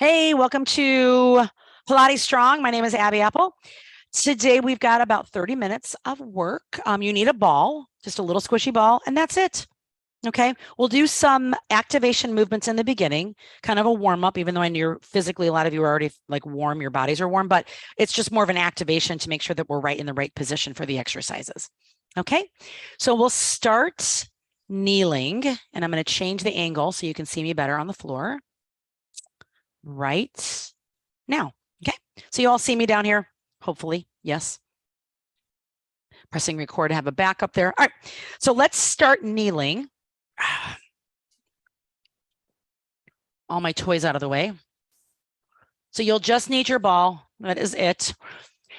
Hey, welcome to Pilates Strong. My name is Abby Apple. Today we've got about 30 minutes of work. You need a ball, just a little squishy ball, and that's it. Okay, we'll do some activation movements in the beginning, kind of a warm up, even though I know physically a lot of you are already like warm, your bodies are warm, but it's just more of an activation to make sure that we're right in the right position for the exercises. Okay, so we'll start kneeling, and I'm going to change the angle so you can see me better on the floor. Right now. Okay, so you all see me down here, hopefully. Yes. Pressing record to have a backup there. All right, so let's start kneeling. All my toys out of the way. So you'll just need your ball. That is it.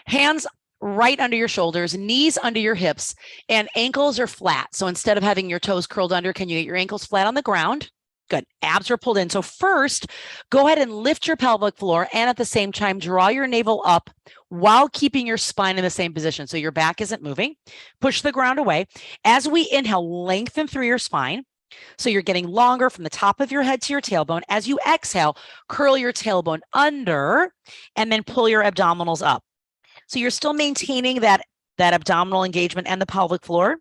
Hands right under your shoulders, knees under your hips, and ankles are flat. So instead of having your toes curled under, can you get your ankles flat on the ground? Good. Abs are pulled in. So first, go ahead and lift your pelvic floor, and at the same time, draw your navel up while keeping your spine in the same position. So your back isn't moving. Push the ground away. As we inhale, lengthen through your spine. So you're getting longer from the top of your head to your tailbone. As you exhale, curl your tailbone under and then pull your abdominals up. So you're still maintaining that abdominal engagement and the pelvic floor.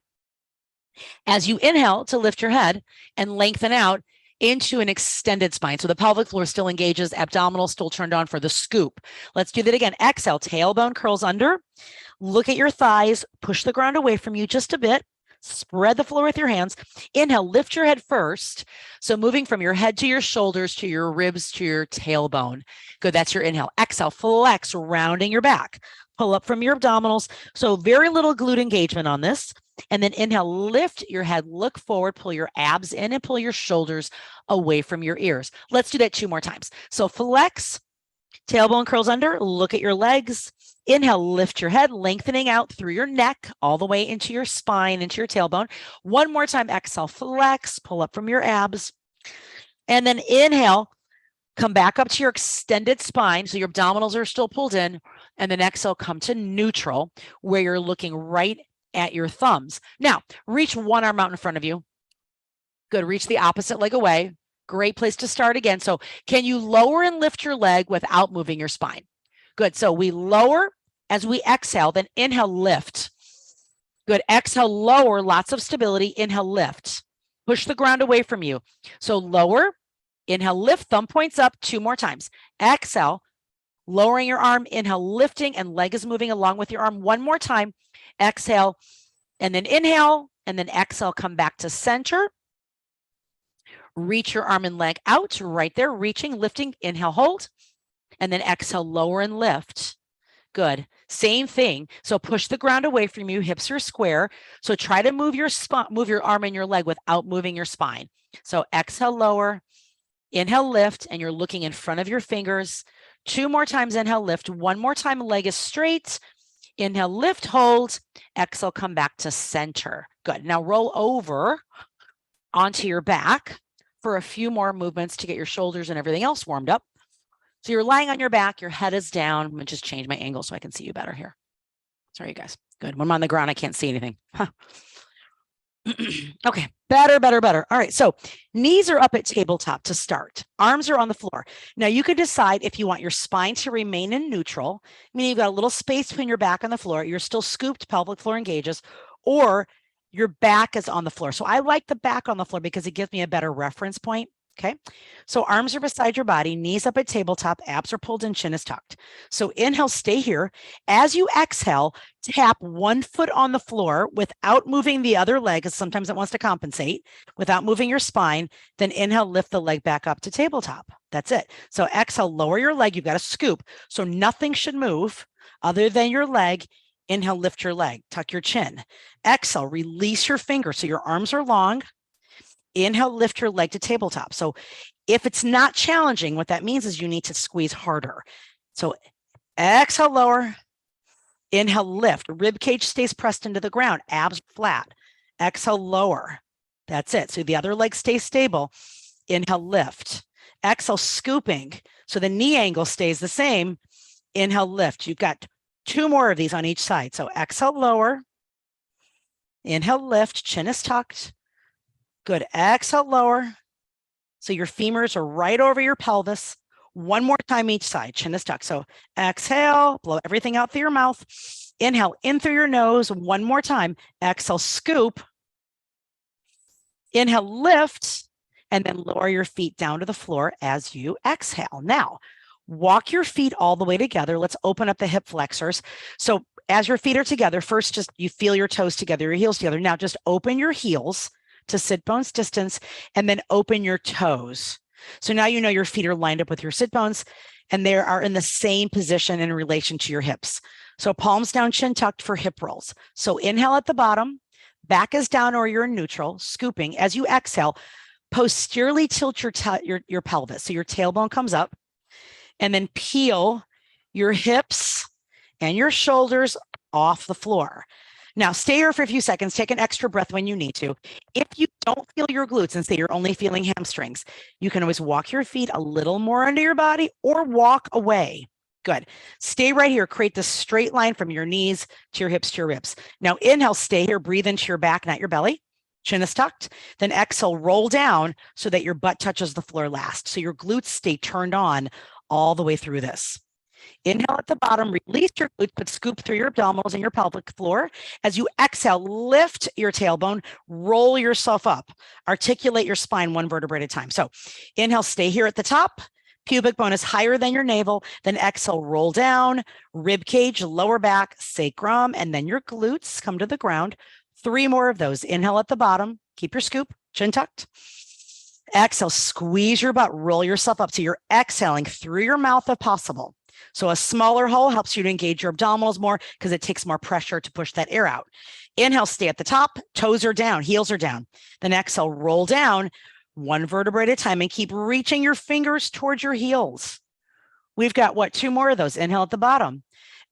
As you inhale to lift your head and lengthen out into an extended spine. So the pelvic floor still engages, abdominal still turned on for the scoop. Let's do that again. Exhale, tailbone curls under. Look at your thighs, push the ground away from you just a bit. Spread the floor with your hands. Inhale, lift your head first. So moving from your head to your shoulders, to your ribs, to your tailbone. Good, that's your inhale. Exhale, flex, rounding your back. Pull up from your abdominals. So very little glute engagement on this. And then inhale, lift your head, look forward, pull your abs in and pull your shoulders away from your ears. Let's do that 2 more times. So flex, tailbone curls under, look at your legs. Inhale, lift your head, lengthening out through your neck, all the way into your spine, into your tailbone. 1 more time, exhale, flex, pull up from your abs. And then inhale, come back up to your extended spine. So your abdominals are still pulled in. And then exhale, come to neutral, where you're looking right at your thumbs. Now, reach one arm out in front of you. Good, reach the opposite leg away. Great place to start again. So can you lower and lift your leg without moving your spine? Good, so we lower as we exhale, then inhale, lift. Good, exhale, lower, lots of stability. Inhale, lift. Push the ground away from you. So lower, inhale, lift, thumb points up 2 more times. Exhale, lowering your arm, inhale, lifting, and leg is moving along with your arm. 1 more time. Exhale, and then inhale, and then exhale, come back to center. Reach your arm and leg out, right there, reaching, lifting, inhale, hold, and then exhale, lower and lift. Good, same thing. So push the ground away from you, hips are square. So try to move your arm and your leg without moving your spine. So exhale, lower, inhale, lift, and you're looking in front of your fingers. 2 more times, inhale, lift. 1 more time, leg is straight. Inhale, lift, hold, exhale, come back to center. Good. Now roll over onto your back for a few more movements to get your shoulders and everything else warmed up. So you're lying on your back, your head is down. I'm going to just change my angle so I can see you better here. Sorry, you guys. Good. When I'm on the ground, I can't see anything. Huh. Okay, better. All right, so knees are up at tabletop to start. Arms are on the floor. Now you can decide if you want your spine to remain in neutral, meaning you've got a little space between your back and the floor, you're still scooped, pelvic floor engages, or your back is on the floor. So I like the back on the floor because it gives me a better reference point. Okay, so arms are beside your body, knees up at tabletop, abs are pulled in, chin is tucked. So inhale, stay here. As you exhale, tap 1 foot on the floor without moving the other leg, because sometimes it wants to compensate, without moving your spine. Then inhale, lift the leg back up to tabletop. That's it. So exhale, lower your leg. You've got to scoop. So nothing should move other than your leg. Inhale, lift your leg, tuck your chin. Exhale, release your fingers. So your arms are long. Inhale, lift your leg to tabletop. So if it's not challenging, what that means is you need to squeeze harder. So exhale, lower. Inhale, lift. Rib cage stays pressed into the ground. Abs flat. Exhale, lower. That's it. So the other leg stays stable. Inhale, lift. Exhale, scooping. So the knee angle stays the same. Inhale, lift. You've got 2 more of these on each side. So exhale, lower. Inhale, lift. Chin is tucked. Good. Exhale, lower. So your femurs are right over your pelvis. One more time each side, chin is tucked. So exhale, blow everything out through your mouth. Inhale in through your nose. One more time. Exhale, scoop. Inhale, lift, and then lower your feet down to the floor as you exhale. Now, walk your feet all the way together. Let's open up the hip flexors. So as your feet are together, first just you feel your toes together, your heels together. Now just open your heels to sit bones distance and then open your toes. So now you know your feet are lined up with your sit bones and they are in the same position in relation to your hips. So palms down, chin tucked for hip rolls. So inhale at the bottom, back is down or you're in neutral, scooping. As you exhale, posteriorly tilt your pelvis. So your tailbone comes up and then peel your hips and your shoulders off the floor. Now stay here for a few seconds, take an extra breath when you need to. If you don't feel your glutes and say you're only feeling hamstrings, you can always walk your feet a little more under your body or walk away. Good. Stay right here. Create the straight line from your knees to your hips to your ribs. Now inhale, stay here, breathe into your back, not your belly. Chin is tucked. Then exhale, roll down so that your butt touches the floor last. So your glutes stay turned on all the way through this. Inhale at the bottom, release your glutes, but scoop through your abdominals and your pelvic floor. As you exhale, lift your tailbone, roll yourself up, articulate your spine one vertebrae at a time. So inhale, stay here at the top. Pubic bone is higher than your navel. Then exhale, roll down, rib cage, lower back, sacrum, and then your glutes come to the ground. 3 more of those. Inhale at the bottom, keep your scoop, chin tucked. Exhale, squeeze your butt, roll yourself up. So you're exhaling through your mouth if possible. So a smaller hole helps you to engage your abdominals more because it takes more pressure to push that air out. Inhale, stay at the top, toes are down, heels are down. Then exhale, roll down, one vertebrae at a time, and keep reaching your fingers towards your heels. We've got 2 more of those. Inhale at the bottom.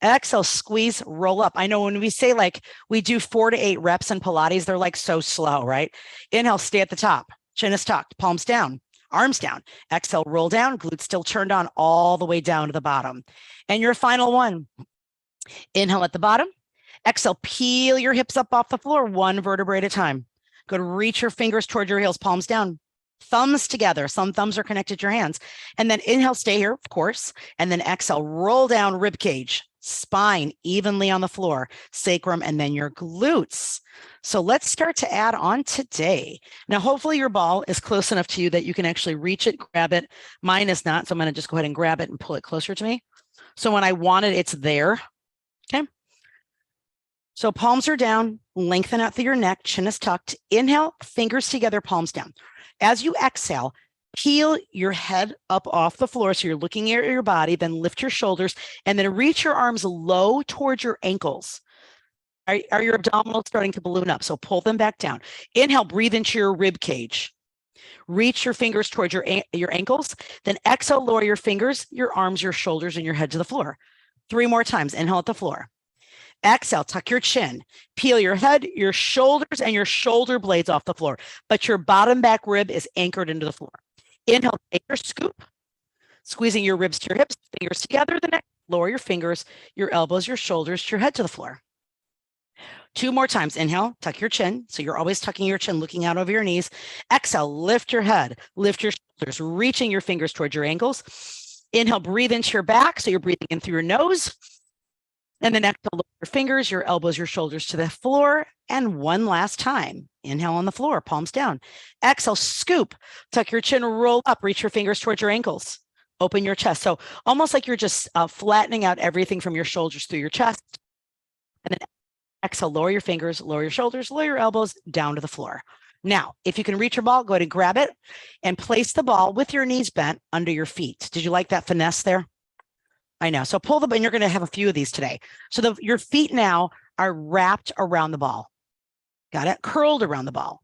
Exhale, squeeze, roll up. I know when we say like we do 4 to 8 reps in Pilates, they're like so slow, right? Inhale, stay at the top, chin is tucked, palms down, arms down. Exhale, roll down, glutes still turned on all the way down to the bottom. And your final one, inhale at the bottom. Exhale, peel your hips up off the floor, one vertebrae at a time. Go to reach your fingers toward your heels, palms down, thumbs together. Some thumbs are connected to your hands. And then inhale, stay here, of course. And then exhale, roll down, rib cage, spine evenly on the floor, sacrum, and then your glutes. So let's start to add on today. Now, hopefully your ball is close enough to you that you can actually reach it, grab it. Mine is not, so I'm going to just go ahead and grab it and pull it closer to me. So when I want it, it's there. Okay. So palms are down, lengthen out through your neck, chin is tucked. Inhale, fingers together, palms down. As you exhale, peel your head up off the floor so you're looking at your body, then lift your shoulders, and then reach your arms low towards your ankles. Are your abdominals starting to balloon up? So pull them back down. Inhale, breathe into your rib cage. Reach your fingers towards your ankles. Then exhale, lower your fingers, your arms, your shoulders, and your head to the floor. 3 more times. Inhale at the floor. Exhale, tuck your chin, peel your head, your shoulders, and your shoulder blades off the floor, but your bottom back rib is anchored into the floor. Inhale, take your scoop, squeezing your ribs to your hips, fingers together, the neck, lower your fingers, your elbows, your shoulders, your head to the floor. 2 more times. Inhale, tuck your chin. So you're always tucking your chin, looking out over your knees. Exhale, lift your head, lift your shoulders, reaching your fingers towards your ankles. Inhale, breathe into your back. So you're breathing in through your nose. And then exhale, lower your fingers, your elbows, your shoulders to the floor. And one last time. Inhale on the floor, palms down. Exhale, scoop, tuck your chin, roll up, reach your fingers towards your ankles. Open your chest. So almost like you're just flattening out everything from your shoulders through your chest. And then exhale, lower your fingers, lower your shoulders, lower your elbows down to the floor. Now, if you can reach your ball, go ahead and grab it and place the ball with your knees bent under your feet. Did you like that finesse there? I know. So pull the ball, and you're going to have a few of these today. So your feet now are wrapped around the ball. Got it? Curled around the ball.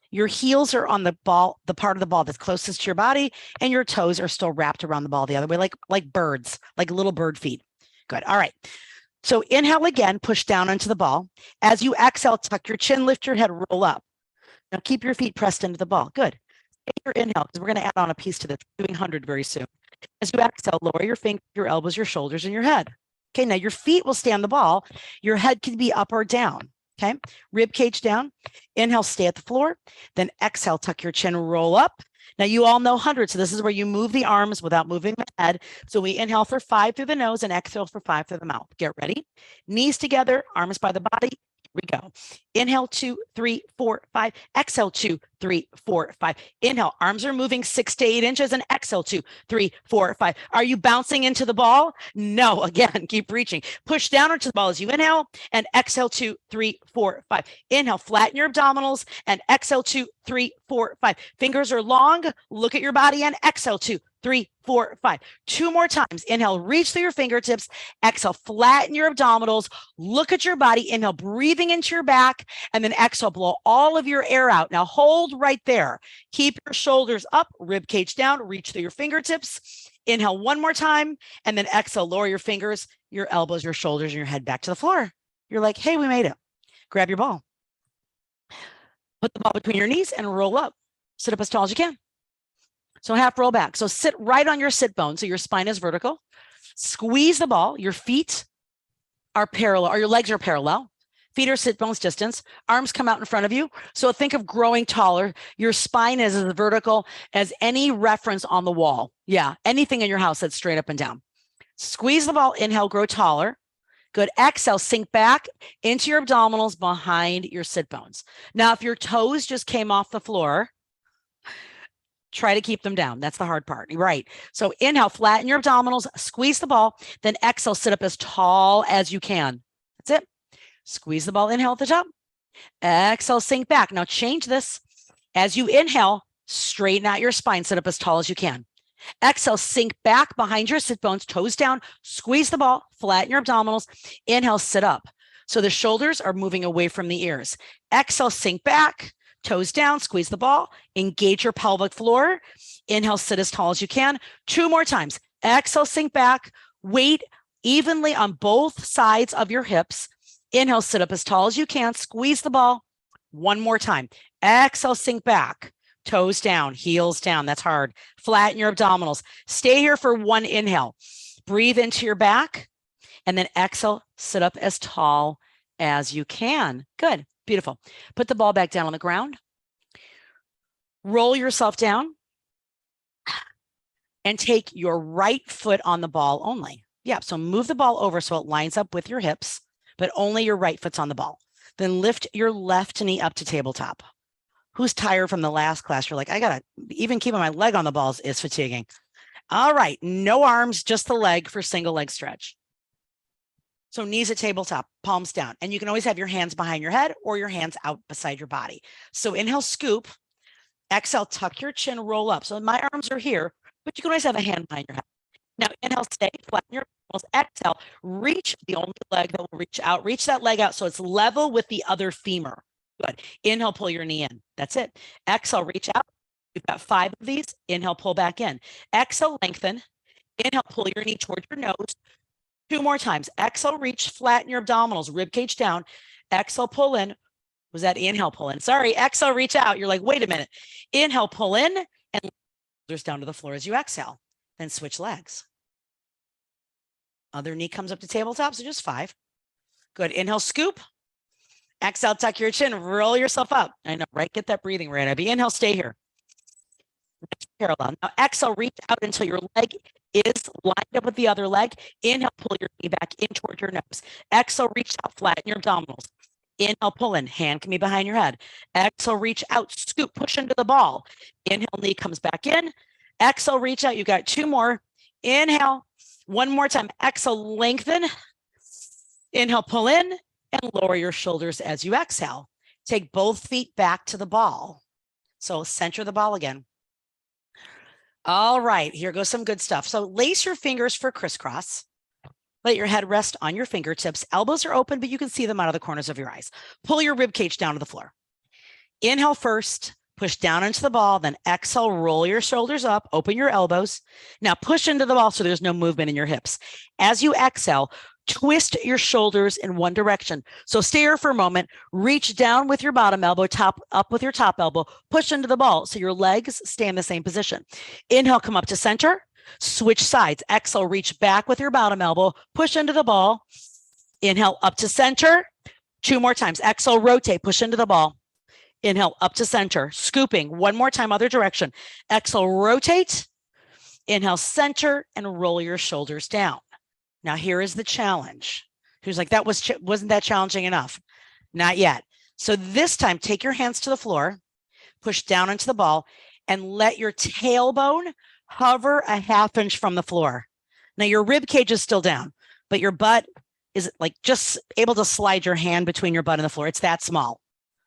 Your heels are on the ball, the part of the ball that's closest to your body, and your toes are still wrapped around the ball the other way, like birds, like little bird feet. Good. All right. So inhale again, push down onto the ball. As you exhale, tuck your chin, lift your head, roll up. Now keep your feet pressed into the ball. Good. Take your inhale, because we're going to add on a piece to this, doing 100 very soon. As you exhale, lower your fingers, your elbows, your shoulders, and your head. Okay, now your feet will stay on the ball. Your head can be up or down. Okay, rib cage down. Inhale, stay at the floor. Then exhale, tuck your chin, roll up. Now you all know 100. So this is where you move the arms without moving the head. So we inhale for 5 through the nose and exhale for 5 through the mouth. Get ready. Knees together, arms by the body. We go. Inhale, 2, 3, 4, 5. Exhale, 2, 3, 4, 5. Inhale, arms are moving 6 to 8 inches and exhale, 2, 3, 4, 5. Are you bouncing into the ball? No, again, keep reaching. Push down into the ball as you inhale and exhale, 2, 3, 4, 5. Inhale, flatten your abdominals and exhale, 2, 3, 4, 5. Fingers are long. Look at your body and exhale, 2, 3, 4, 5. 2 more times. Inhale, reach through your fingertips. Exhale, flatten your abdominals. Look at your body. Inhale, breathing into your back, and then exhale, blow all of your air out. Now hold right there. Keep your shoulders up, rib cage down, reach through your fingertips. Inhale one more time, and then exhale, lower your fingers, your elbows, your shoulders, and your head back to the floor. You're like, hey, we made it. Grab your ball. Put the ball between your knees and roll up. Sit up as tall as you can. So half roll back. So sit right on your sit bone. So your spine is vertical. Squeeze the ball. Your feet are parallel, or your legs are parallel. Feet are sit bones distance. Arms come out in front of you. So think of growing taller. Your spine is as vertical as any reference on the wall. Yeah, anything in your house that's straight up and down. Squeeze the ball. Inhale, grow taller. Good. Exhale, sink back into your abdominals behind your sit bones. Now, if your toes just came off the floor, try to keep them down. That's the hard part. Right. So inhale, flatten your abdominals, squeeze the ball, then exhale, sit up as tall as you can. That's it. Squeeze the ball, inhale at the top. Exhale, sink back. Now change this. As you inhale, straighten out your spine, sit up as tall as you can. Exhale, sink back behind your sit bones, toes down, squeeze the ball, flatten your abdominals. Inhale, sit up. So the shoulders are moving away from the ears. Exhale, sink back. Toes down, squeeze the ball, engage your pelvic floor. Inhale, sit as tall as you can. 2 more times. Exhale, sink back. Weight evenly on both sides of your hips. Inhale, sit up as tall as you can. Squeeze the ball. 1 more time. Exhale, sink back. Toes down, heels down. That's hard. Flatten your abdominals. Stay here for 1 inhale. Breathe into your back. And then exhale, sit up as tall as you can. Good. Beautiful. Put the ball back down on the ground. Roll yourself down and take your right foot on the ball only. Yeah, so move the ball over so it lines up with your hips, but only your right foot's on the ball. Then lift your left knee up to tabletop. Who's tired from the last class? You're like, I gotta, even keeping my leg on the balls is fatiguing. All right, no arms, just the leg for single leg stretch. So knees at tabletop, palms down. And you can always have your hands behind your head or your hands out beside your body. So inhale, scoop. Exhale, tuck your chin, roll up. So my arms are here, but you can always have a hand behind your head. Now inhale, stay, flatten your muscles. Exhale, reach the only leg that will reach out. Reach that leg out so it's level with the other femur. Good. Inhale, pull your knee in. That's it. Exhale, reach out. We've got 5 of these. Inhale, pull back in. Exhale, lengthen. Inhale, pull your knee toward your nose. 2 more times. Exhale, reach, flatten your abdominals, rib cage down. Exhale, pull in. Was that inhale, pull in? Sorry. Exhale, reach out. You're like, wait a minute. Inhale, pull in, and shoulders down to the floor as you exhale. Then switch legs. Other knee comes up to tabletop, so just 5. Good. Inhale, scoop. Exhale, tuck your chin, roll yourself up. I know, right? Get that breathing right. Abby. Inhale, stay here. Parallel. Now exhale, reach out until your leg is lined up with the other leg. Inhale, pull your knee back in toward your nose. Exhale, reach out, flatten your abdominals. Inhale, pull in, hand can be behind your head. Exhale, reach out, scoop, push into the ball. Inhale, knee comes back in. Exhale, reach out. You got 2 more. Inhale, 1 more time. Exhale, lengthen. Inhale, pull in and lower your shoulders as you exhale. Take both feet back to the ball. So center the ball again. All right, here goes some good stuff. So lace your fingers for crisscross. Let your head rest on your fingertips. Elbows are open, but you can see them out of the corners of your eyes. Pull your rib cage down to the floor. Inhale first, push down into the ball, then exhale, roll your shoulders up, open your elbows. Now push into the ball so there's no movement in your hips. As you exhale, twist your shoulders in one direction. So stay here for a moment, reach down with your bottom elbow, top up with your top elbow, push into the ball so your legs stay in the same position. Inhale, come up to center, switch sides. Exhale, reach back with your bottom elbow, push into the ball. Inhale, up to center. 2 more times. Exhale, rotate, push into the ball. Inhale up to center, scooping. One more time, other direction. Exhale, rotate. Inhale, center, and roll your shoulders down. Now here is the challenge. Who's like, wasn't that challenging enough? Not yet. So this time, take your hands to the floor, push down into the ball, and let your tailbone hover a ½ inch from the floor. Now your rib cage is still down, but your butt is like just able to slide your hand between your butt and the floor. It's that small,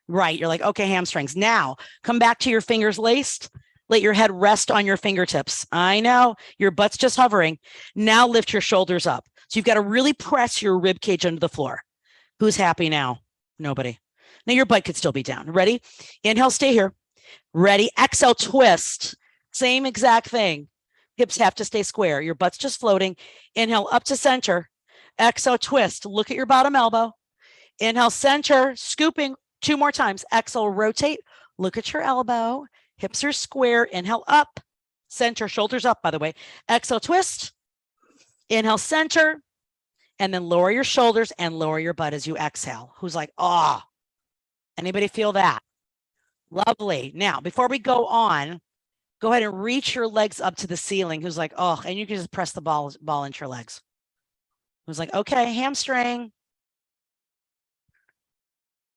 right? You're like, okay, hamstrings. Now come back to your fingers laced. Let your head rest on your fingertips. I know your butt's just hovering. Now lift your shoulders up. So you've got to really press your rib cage into the floor. Who's happy now? Nobody. Now your butt could still be down. Ready? Inhale, stay here. Ready? Exhale, twist. Same exact thing. Hips have to stay square. Your butt's just floating. Inhale up to center. Exhale, twist. Look at your bottom elbow. Inhale, center, scooping 2 more times. Exhale, rotate. Look at your elbow. Hips are square. Inhale up. Center, shoulders up, by the way. Exhale, twist. Inhale, center. And then lower your shoulders and lower your butt as you exhale. Who's like, oh, anybody feel that? Lovely. Now, before we go on, go ahead and reach your legs up to the ceiling. Who's like, oh, and you can just press the ball into your legs. Who's like, okay, hamstring.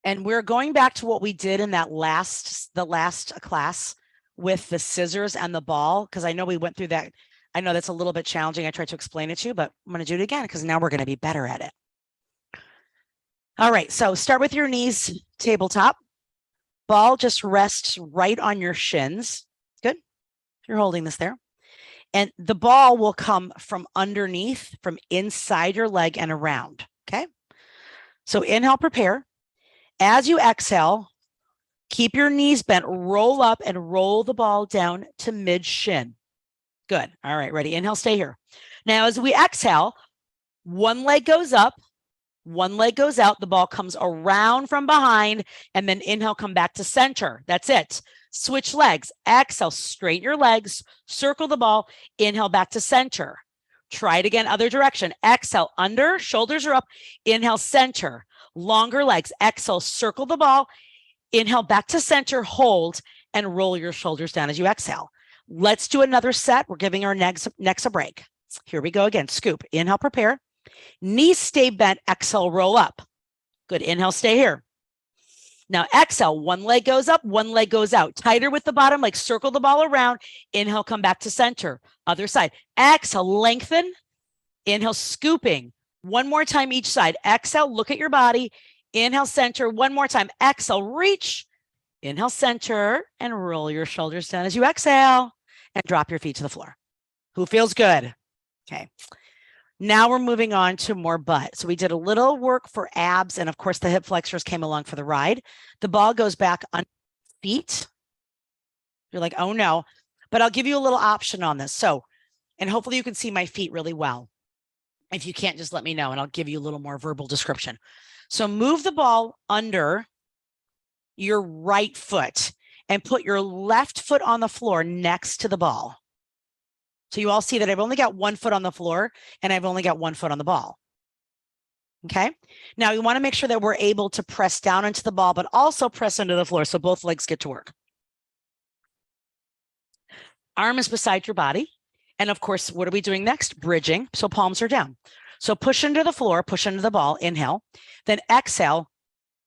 And we're going back to what we did in the last class with the scissors and the ball, because I know we went through that. I know that's a little bit challenging. I tried to explain it to you, but I'm going to do it again because now we're going to be better at it. All right, so start with your knees tabletop. Ball just rests right on your shins. Good. You're holding this there. And the ball will come from underneath, from inside your leg and around. Okay. So inhale, prepare. As you exhale, keep your knees bent, roll up and roll the ball down to mid shin. Good. All right, ready. Inhale, stay here. Now, as we exhale, one leg goes up, one leg goes out. The ball comes around from behind, and then inhale, come back to center. That's it. Switch legs. Exhale, straighten your legs, circle the ball, inhale back to center. Try it again, other direction. Exhale, under, shoulders are up. Inhale, center. Longer legs. Exhale, circle the ball. Inhale back to center, hold, and roll your shoulders down as you exhale. Let's do another set. We're giving our necks a break. Here we go again. Scoop. Inhale, prepare. Knees stay bent. Exhale, roll up. Good. Inhale, stay here. Now exhale. One leg goes up, one leg goes out. Tighter with the bottom leg. Circle the ball around. Inhale, come back to center. Other side. Exhale, lengthen. Inhale, scooping. One more time each side. Exhale, look at your body. Inhale, center. One more time. Exhale, reach. Inhale, center, and roll your shoulders down as you exhale and drop your feet to the floor. Who feels good? Okay. Now we're moving on to more butt. So we did a little work for abs, and of course the hip flexors came along for the ride. The ball goes back on feet. You're like, oh no, but I'll give you a little option on this. So, and hopefully you can see my feet really well. If you can't, just let me know and I'll give you a little more verbal description. So move the ball under your right foot and put your left foot on the floor next to the ball. So you all see that I've only got 1 foot on the floor and I've only got 1 foot on the ball. Okay. Now we want to make sure that we're able to press down into the ball, but also press into the floor so both legs get to work. Arm is beside your body. And of course, what are we doing next? Bridging. So palms are down. So push into the floor, push into the ball, inhale, then exhale.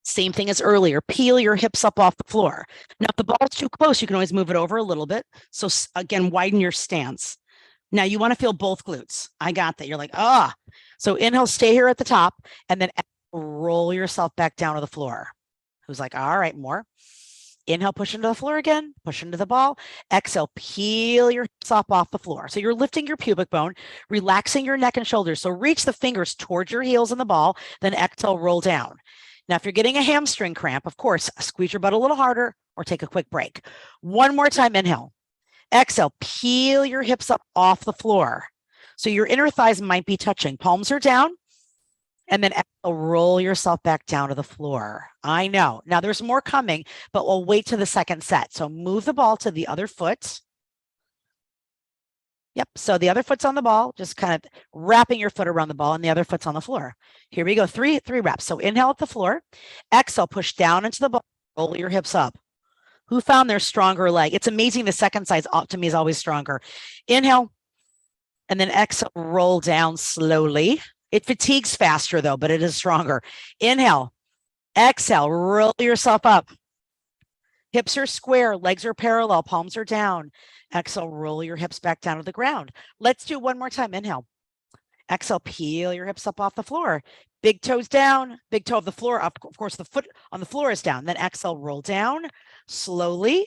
Same thing as earlier. Peel your hips up off the floor. Now, if the ball's too close, you can always move it over a little bit. So again, widen your stance. Now you want to feel both glutes. I got that. You're like, ah. So inhale, stay here at the top, and then roll yourself back down to the floor. Who's like, all right, more. Inhale, push into the floor again, push into the ball. Exhale, peel your hips up off the floor. So you're lifting your pubic bone, relaxing your neck and shoulders. So reach the fingers towards your heels in the ball, then exhale, roll down. Now, if you're getting a hamstring cramp, of course, squeeze your butt a little harder or take a quick break. One more time, inhale. Exhale, peel your hips up off the floor. So your inner thighs might be touching. Palms are down. And then exhale, roll yourself back down to the floor. I know. Now, there's more coming, but we'll wait to the second set. So move the ball to the other foot. Yep. So the other foot's on the ball, just kind of wrapping your foot around the ball, and the other foot's on the floor. Here we go. Three reps. So inhale at the floor. Exhale, push down into the ball. roll your hips up. Who found their stronger leg? It's amazing. The second side to me is always stronger. Inhale, and then exhale, roll down slowly. It fatigues faster though, but it is stronger. Inhale, exhale, roll yourself up. Hips are square, legs are parallel, palms are down. Exhale, roll your hips back down to the ground. Let's do one more time. Inhale. Exhale, peel your hips up off the floor. Big toes down, big toe of the floor up. Of course, the foot on the floor is down. Then exhale, roll down slowly.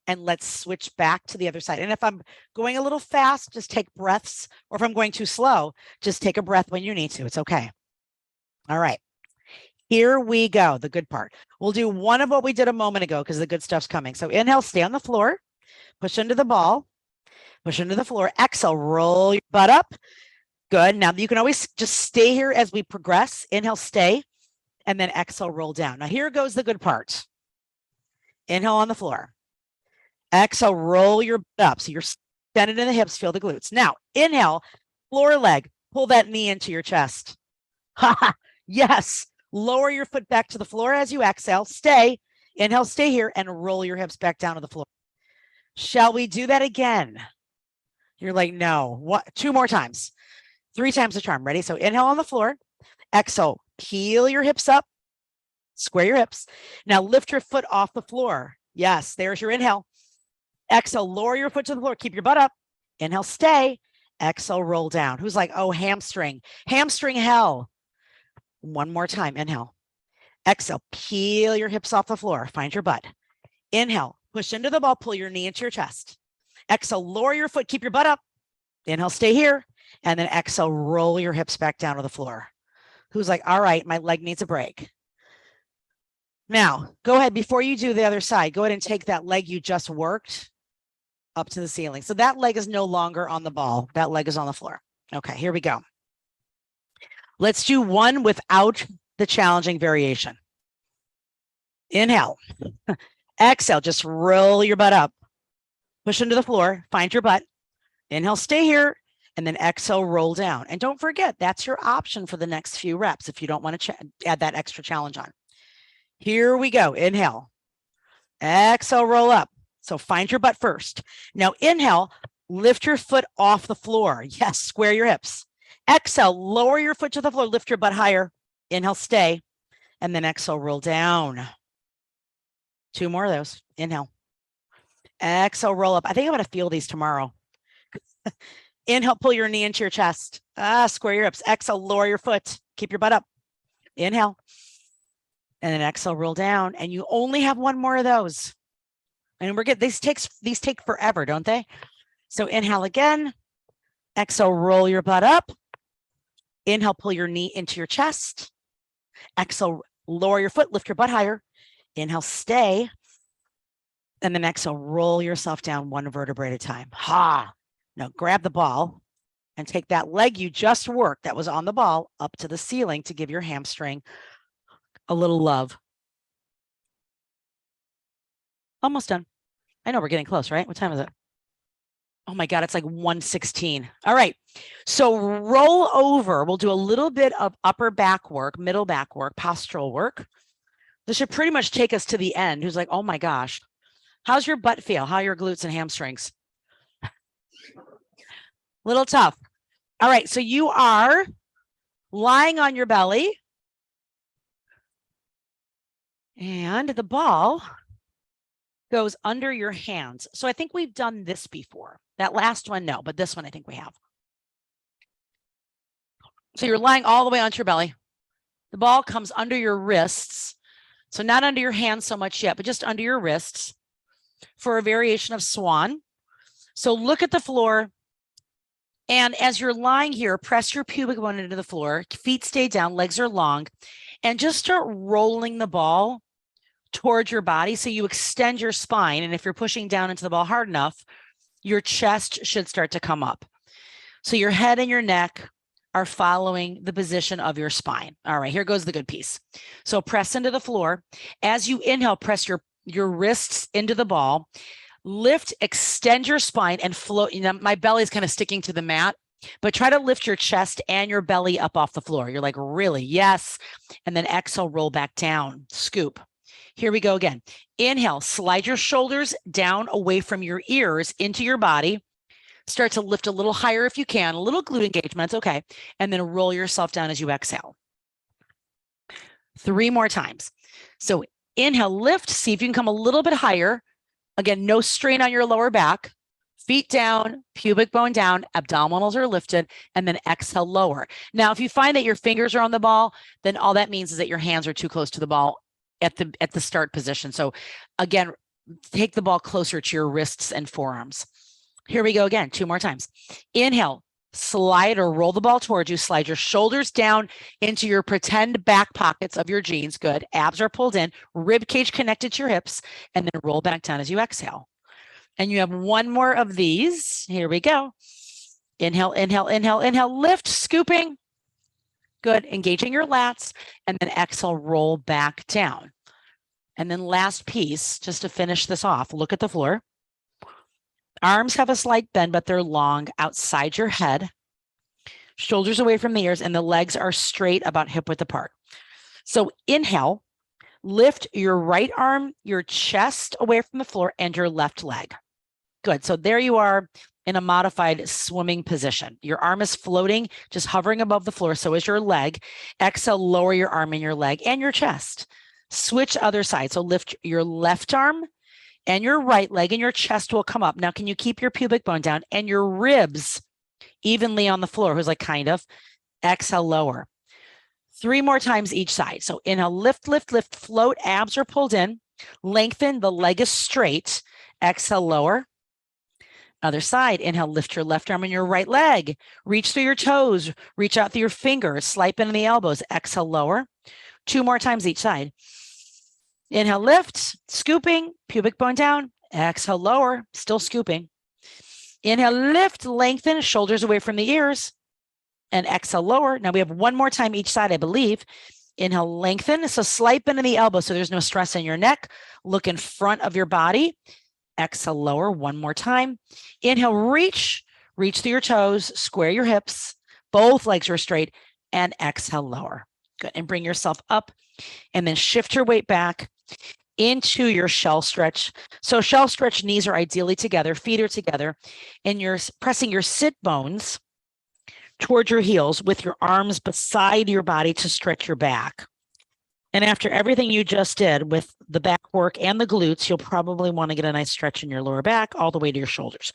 And let's switch back to the other side. And if I'm going a little fast, just take breaths. Or if I'm going too slow, just take a breath when you need to. It's okay. All right. Here we go. The good part. We'll do one of what we did a moment ago because the good stuff's coming. So inhale, stay on the floor. Push into the ball. Push into the floor. Exhale, roll your butt up. Good. Now you can always just stay here as we progress. Inhale, stay. And then exhale, roll down. Now here goes the good part. Inhale on the floor. Exhale, roll your butt up. So you're bending in the hips, feel the glutes. Now, inhale, floor leg, pull that knee into your chest. Yes. Lower your foot back to the floor as you exhale. Stay. Inhale, stay here, and roll your hips back down to the floor. Shall we do that again? You're like, no. What? 2 more times. 3 times the charm. Ready? So inhale on the floor. Exhale, peel your hips up. Square your hips. Now lift your foot off the floor. Yes, there's your inhale. Exhale, lower your foot to the floor. Keep your butt up. Inhale, stay. Exhale, roll down. Who's like, oh, hamstring. Hamstring hell. One more time. Inhale. Exhale, peel your hips off the floor. Find your butt. Inhale, push into the ball. Pull your knee into your chest. Exhale, lower your foot. Keep your butt up. Inhale, stay here. And then exhale, roll your hips back down to the floor. Who's like, all right, my leg needs a break. Now, go ahead. Before you do the other side, go ahead and take that leg you just worked up to the ceiling. So that leg is no longer on the ball. That leg is on the floor. Okay, here we go. Let's do one without the challenging variation. Inhale. Exhale, just roll your butt up. Push into the floor. Find your butt. Inhale, stay here. And then exhale, roll down. And don't forget, that's your option for the next few reps if you don't want to add that extra challenge on. Here we go. Inhale. Exhale, roll up. So find your butt first. Now inhale, lift your foot off the floor. Yes, square your hips. Exhale, lower your foot to the floor, lift your butt higher. Inhale, stay. And then exhale, roll down. 2 more of those. Inhale. Exhale, roll up. I think I'm going to feel these tomorrow. Inhale, pull your knee into your chest. Square your hips. Exhale, lower your foot. Keep your butt up. Inhale. And then exhale, roll down. And you only have 1 more of those. And we're good. These take forever, don't they? So inhale again. Exhale, roll your butt up. Inhale, pull your knee into your chest. Exhale, lower your foot, lift your butt higher. Inhale, stay. And then exhale, roll yourself down 1 vertebrae at a time. Ha! Now grab the ball and take that leg you just worked that was on the ball up to the ceiling to give your hamstring a little love. Almost done. I know we're getting close, right? What time is it? Oh my God, it's like 1:16. All right. So roll over. We'll do a little bit of upper back work, middle back work, postural work. This should pretty much take us to the end. Who's like, oh my gosh, how's your butt feel? How are your glutes and hamstrings? Little tough. All right. So you are lying on your belly. And the ball goes under your hands. So I think we've done this before. That last one, no, but this one I think we have. So you're lying all the way onto your belly. The ball comes under your wrists. So not under your hands so much yet, but just under your wrists for a variation of swan. So look at the floor. And as you're lying here, press your pubic bone into the floor. Feet stay down, legs are long. And just start rolling the ball towards your body. So you extend your spine. And if you're pushing down into the ball hard enough, your chest should start to come up. So your head and your neck are following the position of your spine. All right, here goes the good piece. So press into the floor. As you inhale, press your wrists into the ball. Lift, extend your spine and float. You know, my belly is kind of sticking to the mat, but try to lift your chest and your belly up off the floor. You're like, really? Yes. And then exhale, roll back down, scoop. Here we go again. Inhale, slide your shoulders down away from your ears into your body. Start to lift a little higher if you can, a little glute engagement, it's okay. And then roll yourself down as you exhale. 3 more times. So inhale, lift, see if you can come a little bit higher. Again, no strain on your lower back. Feet down, pubic bone down, abdominals are lifted, and then exhale, lower. Now, if you find that your fingers are on the ball, then all that means is that your hands are too close to the ball at the start position. So again, take the ball closer to your wrists and forearms. Here we go again, 2 more times. Inhale, slide or roll the ball towards you. Slide your shoulders down into your pretend back pockets of your jeans. Good. Abs are pulled in, rib cage connected to your hips, and then roll back down as you exhale. And you have 1 more of these. Here we go. Inhale, inhale, inhale, inhale, lift, scooping. Good. Engaging your lats, and then exhale, roll back down. And then last piece, just to finish this off, look at the floor. Arms have a slight bend, but they're long outside your head. Shoulders away from the ears, and the legs are straight about hip width apart. So inhale, lift your right arm, your chest away from the floor, and your left leg. Good. So there you are in a modified swimming position. Your arm is floating, just hovering above the floor. So is your leg. Exhale, lower your arm and your leg and your chest. Switch other side. So lift your left arm and your right leg, and your chest will come up. Now, can you keep your pubic bone down and your ribs evenly on the floor? Who's like, kind of. Exhale, lower. 3 more times each side. So inhale, lift, lift, lift, float. Abs are pulled in. Lengthen. The leg is straight. Exhale, lower. Other side. Inhale, lift your left arm and your right leg. Reach through your toes. Reach out through your fingers. Slide in the elbows. Exhale, lower. 2 more times each side. Inhale, lift, scooping, pubic bone down. Exhale, lower, still scooping. Inhale, lift, lengthen, shoulders away from the ears. And exhale, lower. Now we have 1 more time each side, I believe. Inhale, lengthen. So slight bend in the elbow so there's no stress in your neck. Look in front of your body. Exhale, lower. 1 more time. Inhale, reach through your toes, square your hips. Both legs are straight. And exhale, lower. Good. And bring yourself up. And then shift your weight back into your shell stretch. So shell stretch, knees are ideally together, feet are together, and you're pressing your sit bones toward your heels with your arms beside your body to stretch your back. And after everything you just did with the back work and the glutes, you'll probably want to get a nice stretch in your lower back all the way to your shoulders.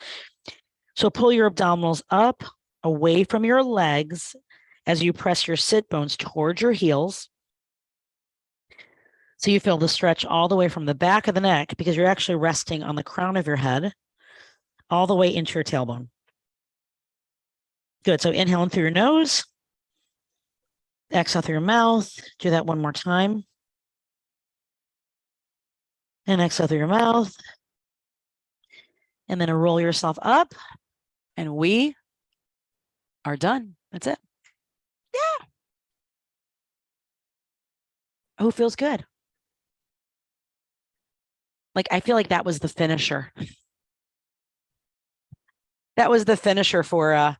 So pull your abdominals up away from your legs as you press your sit bones toward your heels. So you feel the stretch all the way from the back of the neck, because you're actually resting on the crown of your head, all the way into your tailbone. Good. So inhale in through your nose. Exhale through your mouth. Do that 1 more time. And exhale through your mouth. And then roll yourself up. And we are done. That's it. Yeah. Who feels good? Like, I feel like that was the finisher. That was the finisher for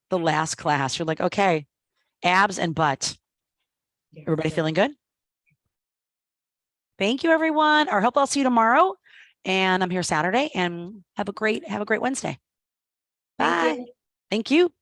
the last class. You're like, okay, abs and butt. Everybody feeling good? Thank you, everyone. I hope I'll see you tomorrow. And I'm here Saturday, and have a great Wednesday. Bye. Thank you.